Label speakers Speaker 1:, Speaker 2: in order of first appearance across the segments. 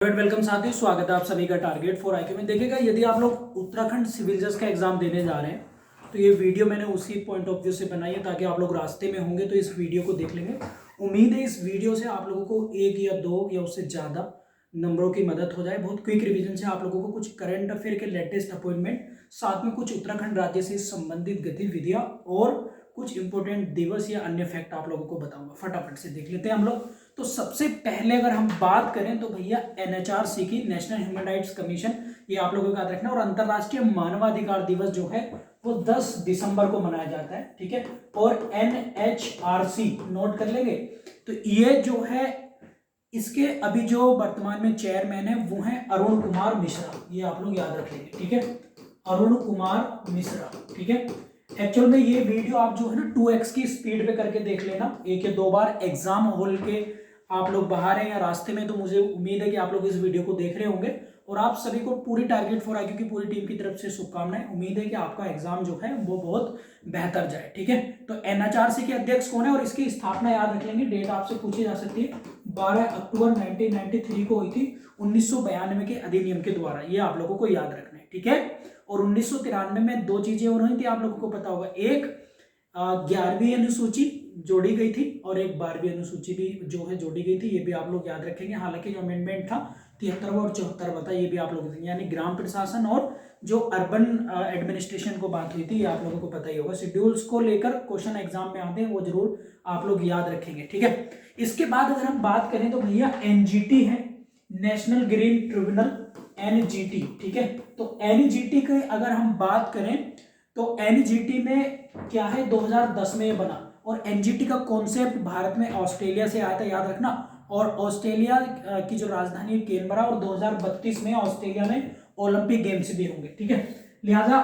Speaker 1: Welcome साथियों, स्वागत है आप सभी का टारगेट फॉर आईक्यू में। देखिएगा, यदि आप लोग उत्तराखंड सिविल जज का एग्जाम देने जा रहे हैं तो ये वीडियो मैंने उसी पॉइंट ऑफ व्यू से बनाई है ताकि आप लोग रास्ते में होंगे तो इस वीडियो को देख लेंगे। उम्मीद है इस वीडियो से आप लोगों को एक या दो या उससे ज़्यादा नंबरों की मदद हो जाए। बहुत क्विक रिवीजन से आप लोगों को कुछ करंट अफेयर के लेटेस्ट अपॉइंटमेंट, साथ में कुछ उत्तराखंड राज्य से संबंधित गतिविधियाँ और कुछ इंपॉर्टेंट दिवस या अन्य फैक्ट आप लोगों को बताऊंगा। फटाफट से देख लेते हैं हम लोग। तो सबसे पहले अगर हम बात करें तो भैया एनएचआरसी की, नेशनल ह्यूमन राइट्स कमीशन, ये आप लोगों को याद रखना। और अंतर्राष्ट्रीय मानवाधिकार दिवस जो है वो 10 दिसंबर को मनाया जाता है, ठीक है। और एनएचआरसी नोट कर लेंगे। तो ये जो है, इसके अभी जो वर्तमान में चेयरमैन है वो है अरुण कुमार मिश्रा, ये आप लोग याद रख लेंगे, ठीक है। अरुण कुमार मिश्रा, ठीक है। एक्चुअल में ये वीडियो आप जो है ना 2x की स्पीड पे करके देख लेना, एक या दो बार। एग्जाम हॉल के आप लोग बाहर हैं या रास्ते में, तो मुझे उम्मीद है कि आप लोग इस वीडियो को देख रहे होंगे। और आप सभी को पूरी टारगेट फॉर आईक्यू की पूरी टीम की तरफ से शुभकामनाएं। उम्मीद है कि आपका एग्जाम जो है वो बहुत बेहतर जाए, ठीक है। तो एनएचआरसी के अध्यक्ष कौन है और इसकी स्थापना याद रख लेंगे। डेट आपसे पूछी जा सकती है, 12 अक्टूबर 1993 को हुई थी 1992 के अधिनियम के द्वारा, ये आप लोगों को याद रखना है, ठीक है। और 1993 में दो चीजें और हुई थी, आप लोगों को पता होगा। एक 11वीं अनुसूची जोड़ी गई थी और एक 12वीं अनुसूची भी जो है जोड़ी गई थी, ये भी आप लोग याद रखेंगे। हालांकि जो अमेंडमेंट था 73वां और 74वां था, ये भी आप लोग, यानी ग्राम प्रशासन और जो अर्बन एडमिनिस्ट्रेशन को बात हुई थी, ये आप लोगों को पता ही होगा। शेड्यूल्स को लेकर क्वेश्चन एग्जाम में आते हैं, वो जरूर आप लोग याद रखेंगे, ठीक है। इसके बाद अगर हम बात करें तो भैया एनजीटी है, नेशनल ग्रीन ट्रिब्यूनल, एनजीटी, ठीक है। तो एनजीटी की अगर हम बात करें तो एनजीटी में क्या है, 2010 में ये बना। और एनजीटी का कॉन्सेप्ट भारत में ऑस्ट्रेलिया से आया था, याद रखना। और ऑस्ट्रेलिया की जो राजधानी है कैनबरा, और 2032 में ऑस्ट्रेलिया में ओलंपिक गेम्स भी होंगे, ठीक है। लिहाजा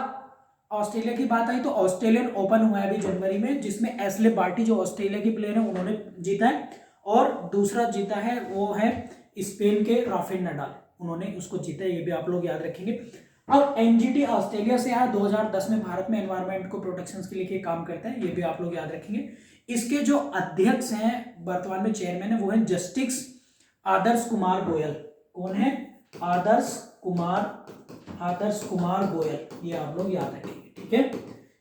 Speaker 1: ऑस्ट्रेलिया की बात आई तो ऑस्ट्रेलियन ओपन हुआ है अभी जनवरी में, जिसमें एशले बार्टी जो ऑस्ट्रेलिया की प्लेयर है उन्होंने जीता है। और दूसरा जीता है वो है स्पेन के राफेल नडाल, उन्होंने उसको जीता है, ये भी आप लोग याद रखेंगे। अब एनजीटी ऑस्ट्रेलिया से आया, 2010 में भारत में एनवायरमेंट को प्रोटेक्शन के लिए काम करता है, ये भी आप लोग याद रखेंगे। इसके जो अध्यक्ष हैं, वर्तमान में चेयरमैन है, वो है जस्टिस आदर्श कुमार गोयल। कौन है? आदर्श कुमार गोयल, ये आप लोग याद रखेंगे, ठीक है।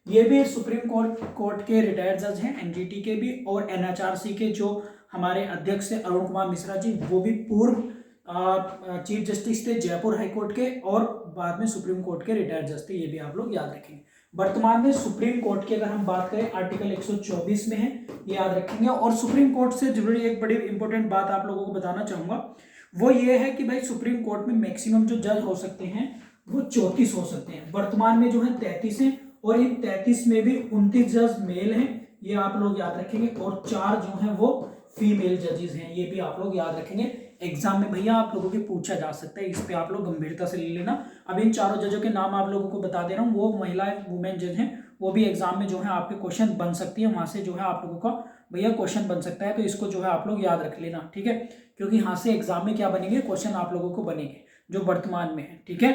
Speaker 1: ये भी सुप्रीम कोर्ट के रिटायर्ड जज हैं, एनजीटी के भी। और एनएचआरसी के जो हमारे अध्यक्ष है अरुण कुमार मिश्रा जी, वो भी पूर्व चीफ जस्टिस थे जयपुर हाईकोर्ट के, और बाद में सुप्रीम कोर्ट के रिटायर्ड जज थे, ये भी आप लोग याद रखेंगे। वर्तमान में सुप्रीम कोर्ट की अगर हम बात करें, आर्टिकल 124 में है, ये याद रखेंगे। और सुप्रीम कोर्ट से जुड़ी एक बड़ी इंपॉर्टेंट बात आप लोगों को बताना चाहूंगा, वो ये है कि भाई सुप्रीम कोर्ट में मैक्सिमम जो जज हो सकते हैं वो 34 हो सकते हैं। वर्तमान में जो है 33 है, और इन 33 में भी 29 जज मेल हैं, ये आप लोग याद रखेंगे। और 4 जो है वो फीमेल जजेस हैं, ये भी आप लोग याद रखेंगे। एग्जाम में भैया आप लोगों के पूछा जा सकता है, इस पे आप लोग गंभीरता से ले लेना। अब इन चारों जजों के नाम आप लोगों को बता दे रहा हूँ, वो महिला वुमेन जज हैं, वो भी एग्जाम में जो है आपके क्वेश्चन बन सकती है, वहां से जो है आप लोगों का भैया क्वेश्चन बन सकता है। तो इसको जो है आप लोग याद रख लेना, ठीक है, क्योंकि यहाँ से एग्जाम में क्या बनेंगे, क्वेश्चन आप लोगों को बनेंगे जो वर्तमान में है, ठीक है।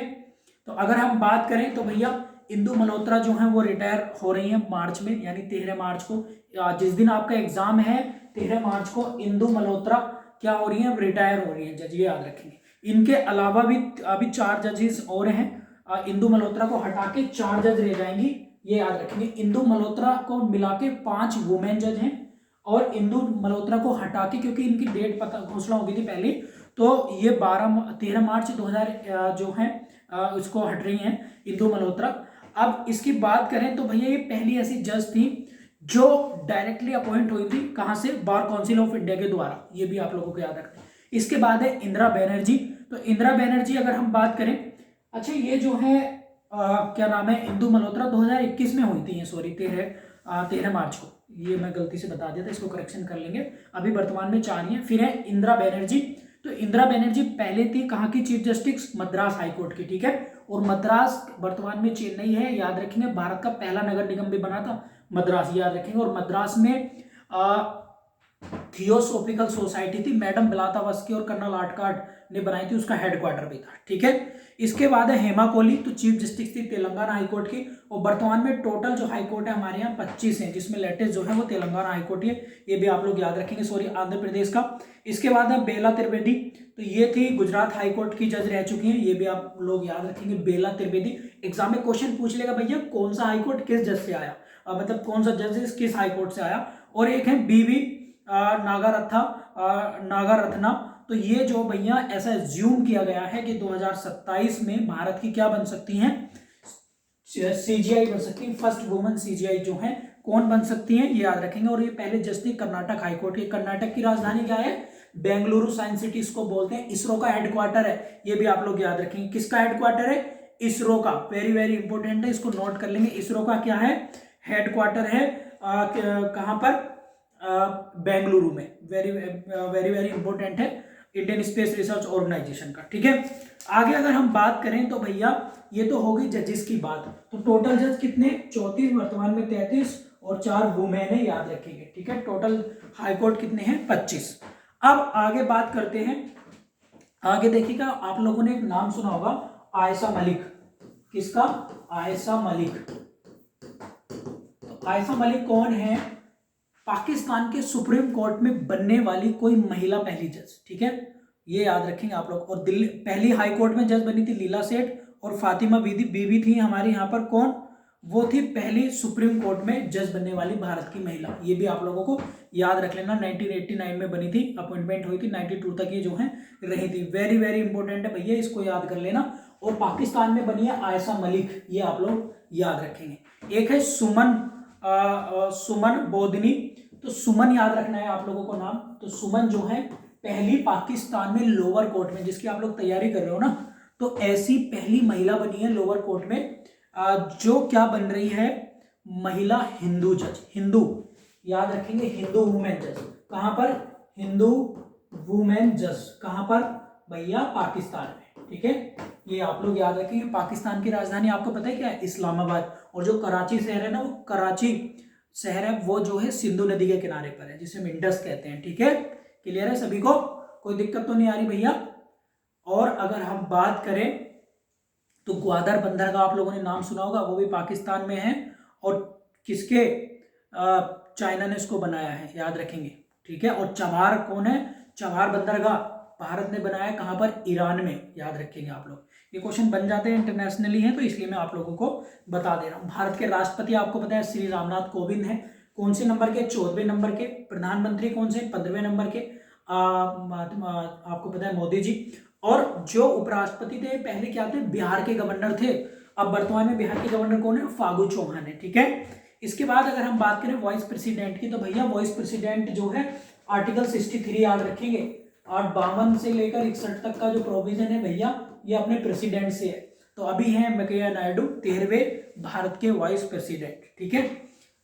Speaker 1: तो अगर हम बात करें तो भैया इंदु मल्होत्रा जो है वो रिटायर हो रही है मार्च में, यानी 13 मार्च को, जिस दिन आपका एग्जाम है 13 मार्च को, इंदु मल्होत्रा क्या हो रही है, रिटायर हो रही है जज, ये याद रखेंगे। इनके अलावा भी अभी 4 जजेस और हैं, इंदु मल्होत्रा को हटा के 4 जज रह जाएंगी, ये याद रखेंगे। इंदु मल्होत्रा को मिला के 5 वुमेन जज हैं, और इंदु मल्होत्रा को हटा के, क्योंकि इनकी डेट पता घोषणा हो गई थी पहले, तो ये 13 मार्च 2000 जो है उसको हट रही हैं इंदु मल्होत्रा। अब इसकी बात करें तो भैया ये पहली ऐसी जज थी जो डायरेक्टली अपॉइंट हुई थी, कहां से, बार काउंसिल ऑफ इंडिया के द्वारा, ये भी आप लोगों को याद रखना है। इसके बाद है इंदिरा बनर्जी। तो इंदिरा बनर्जी अगर हम बात करें, अच्छा ये जो है क्या नाम है, इंदु मल्होत्रा 2021 में हुई थी, सॉरी 13 मार्च को, ये मैं गलती से बता दिया था, इसको करेक्शन कर लेंगे। अभी वर्तमान में 4 ही हैं। फिर है इंदिरा बनर्जी। तो इंदिरा बनर्जी पहले थी कहाँ की चीफ जस्टिस, मद्रास हाईकोर्ट की, ठीक है। और मद्रास वर्तमान में चेन्नई है, याद रखेंगे। भारत का पहला नगर निगम भी बना था मद्रास, याद रखेंगे। और मद्रास में थियोसॉफिकल सोसाइटी थी, मैडम ब्लातावस्की और कर्नल आर्टकार्ड ने बनाई थी, उसका हेडक्वार्टर भी था। ठीक है, इसके बाद है हेमा कोहली, तो चीफ जस्टिस थी तेलंगाना हाईकोर्ट की। और वर्तमान में टोटल जो हाईकोर्ट है हमारे यहाँ 25 हैं, जिसमें लेटेस्ट जो है वो तेलंगाना हाईकोर्ट है, ये भी आप लोग याद रखेंगे, सॉरी आंध्र प्रदेश का। इसके बाद है बेला त्रिवेदी, तो ये थी गुजरात हाईकोर्ट की जज रह चुकी हैं, ये भी आप लोग याद रखेंगे, बेला त्रिवेदी। एग्जाम में क्वेश्चन पूछ लेगा भैया कौन सा हाईकोर्ट किस जज से आया, मतलब कौन सा जज किस हाईकोर्ट से आया। और एक है बीवी नागारत्ना, तो ये जो भैया ऐसा एज्यूम किया गया है कि 2027 में भारत की क्या बन सकती हैं, सीजीआई बन सकती है, फर्स्ट वुमन सीजीआई जो है, कौन बन सकती हैं ये याद रखेंगे। और ये पहले जज थी कर्नाटक हाईकोर्ट की। कर्नाटक की राजधानी क्या है, बेंगलुरु साइंस सिटी इसको बोलते हैं। इसरो का हेडक्वार्टर है, ये भी आप लोग याद रखेंगे, किसका हेडक्वार्टर है, इसरो का, वेरी वेरी इंपॉर्टेंट है, इसको नोट कर लेंगे। इसरो का क्या है, हेडक्वार्टर है, कहां पर, बेंगलुरु में, वेरी वेरी वेरी इंपॉर्टेंट है, इंडियन स्पेस रिसर्च ऑर्गेनाइजेशन का। ठीक है, आगे अगर हम बात करें तो भैया ये तो होगी जजेस की बात, तो टोटल जज कितने, 34, वर्तमान में 33 और 4 वुमेन है, याद रखेंगे। ठीक है, टोटल हाईकोर्ट कितने हैं, 25। अब आगे बात करते हैं, आगे देखिएगा, आप लोगों ने एक नाम सुना होगा, आयशा मलिक, किसका, आयशा मलिक। तो आयशा मलिक कौन है, पाकिस्तान के सुप्रीम कोर्ट में बनने वाली कोई महिला पहली जज। ठीक है, ये याद रखेंगे आप लोग। और दिल्ली पहली हाई कोर्ट में जज बनी थी लीला सेठ, और फातिमा बीबी थी हमारी यहाँ पर, कौन, वो थी पहली सुप्रीम कोर्ट में जज बनने वाली भारत की महिला, ये भी आप लोगों को याद रख लेना। 1989 में बनी थी, अपॉइंटमेंट हुई थी, 92 तक ये जो है रही थी, वेरी वेरी इंपॉर्टेंट है भैया, इसको याद कर लेना। और पाकिस्तान में बनी है आयशा मलिक, ये आप लोग याद रखेंगे। एक है सुमन बोधनी, तो सुमन याद रखना है आप लोगों को नाम। तो सुमन जो है पहली पाकिस्तान में लोअर कोर्ट में, जिसकी आप लोग तैयारी कर रहे हो ना, तो ऐसी पहली महिला बनी है लोअर कोर्ट में, जो क्या बन रही है, महिला हिंदू जज, हिंदू याद रखेंगे, हिंदू वुमेन जज। कहां पर, हिंदू वुमेन जज, कहां पर भैया, पाकिस्तान में। ठीक है, ये आप लोग याद रखेंगे। पाकिस्तान की राजधानी आपको पता है क्या है, इस्लामाबाद। और जो कराची शहर है ना, वो कराची शहर है, वो जो है सिंधु नदी के किनारे पर है, जिसे हम इंडस कहते हैं। ठीक है, क्लियर है सभी को, कोई दिक्कत तो नहीं आ रही भैया। और अगर हम बात करें तो ग्वादर बंदरगाह आप लोगों ने नाम सुना होगा, वो भी पाकिस्तान में है, और किसके, चाइना ने इसको बनाया है, याद रखेंगे। ठीक है, और चबार कौन है, चबार बंदरगाह भारत ने बनाया है, कहां पर, ईरान में, याद रखेंगे आप लोग। ये क्वेश्चन बन जाते हैं, इंटरनेशनली है, तो इसलिए मैं आप लोगों को बता दे रहा हूँ। भारत के राष्ट्रपति आपको पता है श्री रामनाथ कोविंद है, कौन से नंबर के, 14वें नंबर के। प्रधानमंत्री कौन से, 15वें नंबर के, आपको पता है मोदी जी। और जो उपराष्ट्रपति थे पहले क्या थे, बिहार के गवर्नर थे, अब वर्तमान में बिहार के गवर्नर कौन है, फागू चौहान है। ठीक है, इसके बाद अगर हम बात करें वाइस प्रेसिडेंट की, तो भैया वाइस प्रेसिडेंट जो है आर्टिकल 63 याद रखेंगे, और 52 से लेकर 61 तक का जो प्रोविजन है भैया, ये अपने प्रेसिडेंट से है। तो अभी है वेंकैया नायडू 13वें भारत के वाइस प्रेसिडेंट। ठीक है,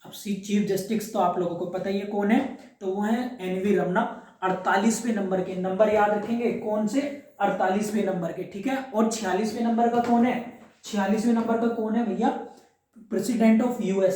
Speaker 1: अब चीफ जस्टिस तो आप लोगों को पता ही है कौन है, तो वो है NV रमना, 48वें नंबर के, नंबर याद रखेंगे कौन से, 48वें नंबर के। ठीक है, और 46वें नंबर का कौन है, 46वें नंबर का कौन है भैया, प्रेसिडेंट ऑफ US